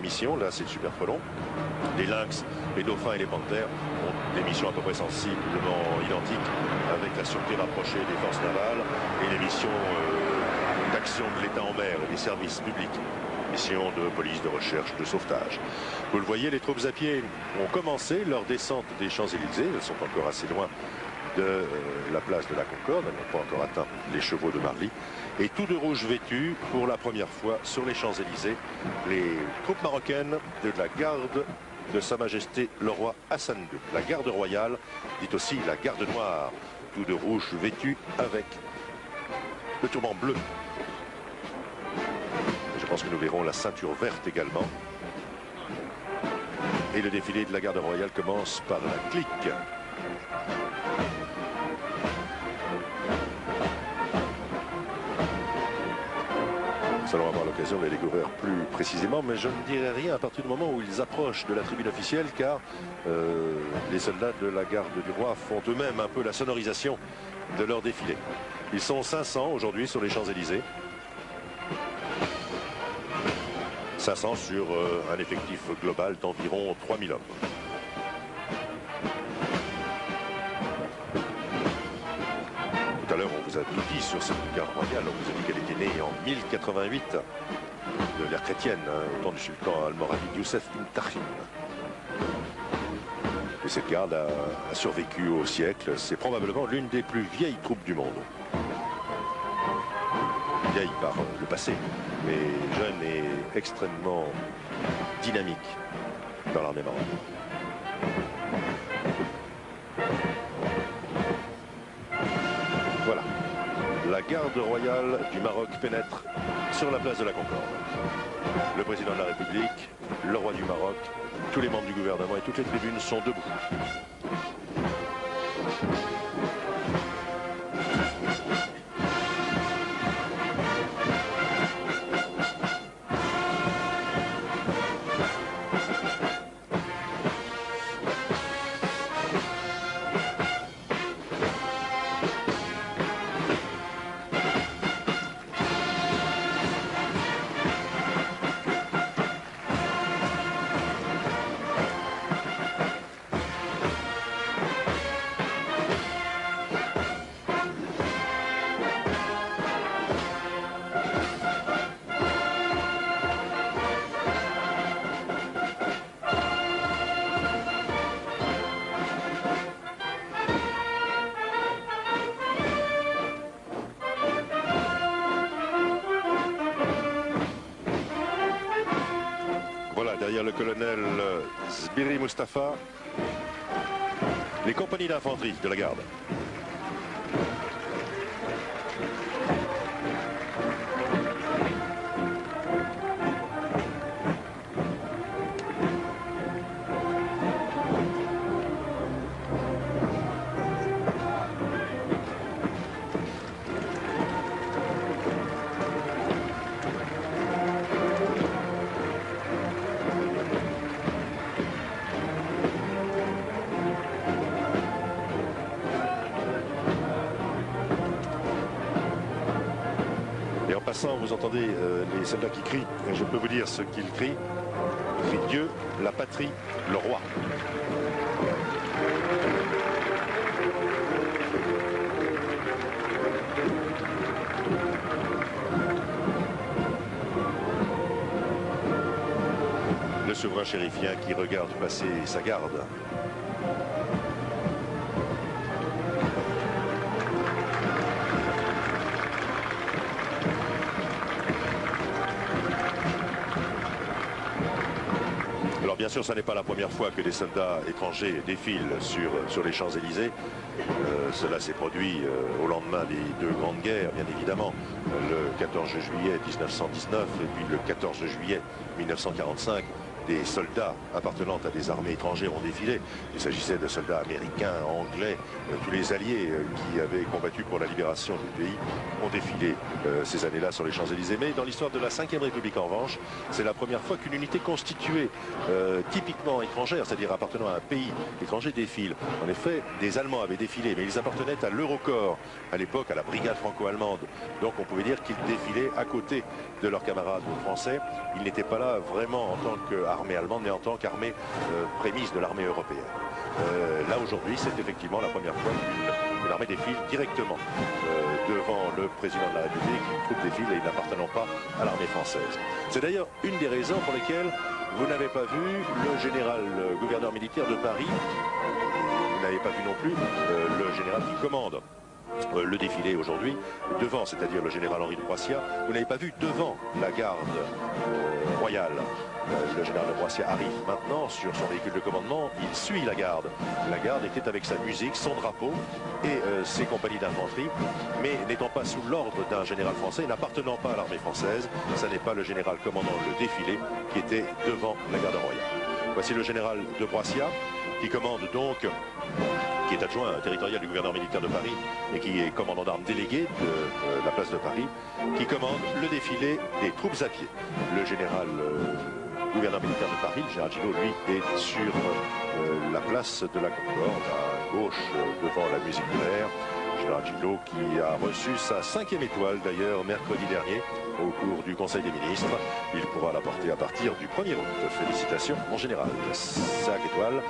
mission. Là, c'est le Super Frelon. Les lynx, les dauphins et les panthères ont des missions à peu près sensiblement identiques, avec la sûreté rapprochée des forces navales et les missions d'action de l'État en mer et des services publics. Mission de police, de recherche, de sauvetage. Vous le voyez, les troupes à pied ont commencé leur descente des Champs-Élysées. Elles sont encore assez loin de la place de la Concorde. Elles n'ont pas encore atteint les chevaux de Marly. Et tout de rouge vêtu, pour la première fois sur les Champs-Élysées, les troupes marocaines de la garde de Sa Majesté le roi Hassan II. La garde royale, dit aussi la garde noire, tout de rouge vêtu avec le turban bleu. Je pense que nous verrons la ceinture verte également. Et le défilé de la garde royale commence par la clique. Nous allons avoir l'occasion de les découvrir plus précisément, mais je ne dirai rien à partir du moment où ils approchent de la tribune officielle, car les soldats de la garde du roi font eux-mêmes un peu la sonorisation de leur défilé. Ils sont 500 aujourd'hui sur les Champs-Élysées. 500 sur un effectif global d'environ 3000 hommes. Tout à l'heure, on vous a tout dit sur cette garde royale. On vous a dit qu'elle était née en 1088 de l'ère chrétienne, au temps du sultan almoravide Youssef ibn Tachim. Et cette garde a survécu au siècle. C'est probablement l'une des plus vieilles troupes du monde. Vieille par le passé, mais jeune et extrêmement dynamique dans l'armée marocaine. Voilà, la garde royale du Maroc pénètre sur la place de la Concorde. Le président de la République, le roi du Maroc, tous les membres du gouvernement et toutes les tribunes sont debout. Derrière le colonel Zbiri Mustafa, les compagnies d'infanterie de la garde. Vous entendez les soldats qui crient, et je peux vous dire ce qu'ils crient. Ils crient Dieu, la patrie, le roi. Le souverain chérifien qui regarde passer sa garde. Bien sûr, ce n'est pas la première fois que des soldats étrangers défilent sur les Champs-Élysées. Cela s'est produit au lendemain des deux grandes guerres, bien évidemment, le 14 juillet 1919 et puis le 14 juillet 1945. des soldats appartenant à des armées étrangères ont défilé. Il s'agissait de soldats américains, anglais, tous les alliés qui avaient combattu pour la libération du pays ont défilé ces années-là sur les Champs-Élysées. Mais dans l'histoire de la Ve République, en revanche, c'est la première fois qu'une unité constituée typiquement étrangère, c'est-à-dire appartenant à un pays étranger, défile. En effet, des Allemands avaient défilé, mais ils appartenaient à l'Eurocorps, à l'époque à la brigade franco-allemande. Donc on pouvait dire qu'ils défilaient à côté de leurs camarades français. Ils n'étaient pas là vraiment en tant qu'armée allemande, mais en tant qu'armée prémisse de l'armée européenne. Là aujourd'hui, c'est effectivement la première fois qu'une armée défile directement devant le président de la République, une troupe défile et n'appartenant pas à l'armée française. C'est d'ailleurs une des raisons pour lesquelles vous n'avez pas vu le général gouverneur militaire de Paris, vous n'avez pas vu non plus le général qui commande le défilé aujourd'hui devant, c'est-à-dire le général Henri de Broissia. Vous n'avez pas vu devant la garde royale. Le général de Broissia arrive maintenant sur son véhicule de commandement, il suit la garde. La garde était avec sa musique, son drapeau et ses compagnies d'infanterie, mais n'étant pas sous l'ordre d'un général français, n'appartenant pas à l'armée française, ce n'est pas le général commandant le défilé qui était devant la garde royale. Voici le général de Broissia qui commande donc, qui est adjoint territorial du gouverneur militaire de Paris et qui est commandant d'armes délégué de la place de Paris, qui commande le défilé des troupes à pied. Le général gouverneur militaire de Paris, le général Gillot, lui, est sur la place de la Concorde, à gauche, devant la musique de l'air. Général Gillot qui a reçu sa 5e étoile d'ailleurs mercredi dernier au cours du Conseil des ministres. Il pourra la porter à partir du 1er août. Félicitations mon général. 5 étoiles.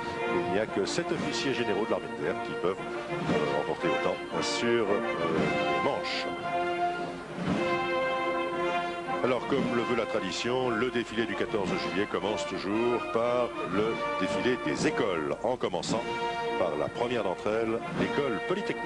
Il n'y a que 7 officiers généraux de l'armée de terre qui peuvent remporter autant sur les manches. Alors, comme le veut la tradition, le défilé du 14 juillet commence toujours par le défilé des écoles, en commençant par la première d'entre elles, l'école polytechnique.